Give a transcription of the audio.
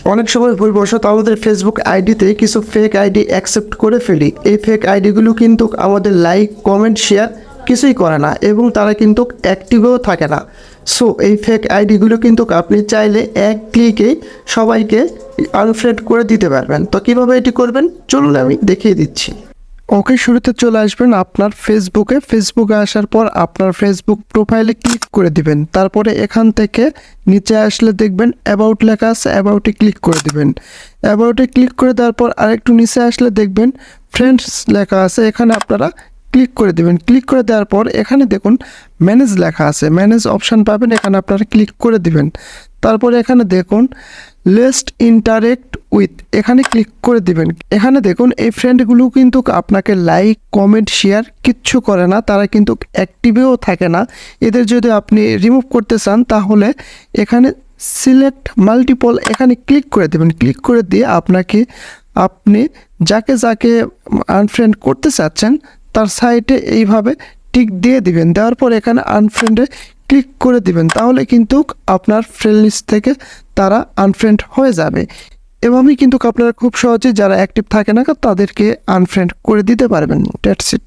অনেক সময় ভুলবশত আমাদের ফেসবুক আইডিতে কিছু ফেক আইডি অ্যাকসেপ্ট করে ফেলি। এই ফেক আইডিগুলো কিন্তু আমাদের লাইক কমেন্ট শেয়ার কিছুই করে না এবং তারা কিন্তু অ্যাক্টিভও থাকে না। সো এই ফেক আইডিগুলো কিন্তু আপনি চাইলে এক ক্লিকেই সবাইকে আনফ্রেন্ড করে দিতে পারবেন। তো কীভাবে এটি করবেন চলুন আমি দেখিয়ে দিচ্ছি। ওকে, শুরুতে চলে আসবেন আপনার ফেসবুকে আসার পর আপনার ফেসবুক প্রোফাইলে ক্লিক করে দিবেন। তারপরে এখান থেকে নিচে আসলে দেখবেন অ্যাবাউট লেখা আছে, অ্যাবাউটে ক্লিক করে দিবেন। অ্যাবাউটে ক্লিক করে দেওয়ার পর আরেকটু নিচে আসলে দেখবেন ফ্রেন্ডস লেখা আছে, এখানে আপনারা ক্লিক করে দেবেন। ক্লিক করে দেওয়ার পর এখানে দেখুন ম্যানেজ লেখা আছে, ম্যানেজ অপশান পাবেন, এখানে আপনারা ক্লিক করে দিবেন। তারপরে এখানে দেখুন লেস্ট ইন্টারেক্ট উইথ, এখানে ক্লিক করে দিবেন। এখানে দেখুন এই ফ্রেন্ডগুলো কিন্তু আপনাকে লাইক কমেন্ট শেয়ার কিচ্ছু করে না, তারা কিন্তু অ্যাক্টিভেও থাকে না। এদের যদি আপনি রিমুভ করতে চান তাহলে এখানে সিলেক্ট মাল্টিপল, এখানে ক্লিক করে দেবেন। ক্লিক করে দিয়ে আপনি যাকে আনফ্রেন্ড করতে চাচ্ছেন তার সাইটে এইভাবে টিক দিয়ে দিবেন। দেওয়ার পর এখানে আনফ্রেন্ডে ক্লিক করে দিবেন, তাহলে কিন্তু আপনার ফ্রেন্ড লিস্ট থেকে তারা আনফ্রেন্ড হয়ে যাবে। এভাবেই কিন্তু আপনারা খুব সহজে যারা অ্যাক্টিভ থাকে না তাদেরকে আনফ্রেন্ড করে দিতে পারবেন। That's it.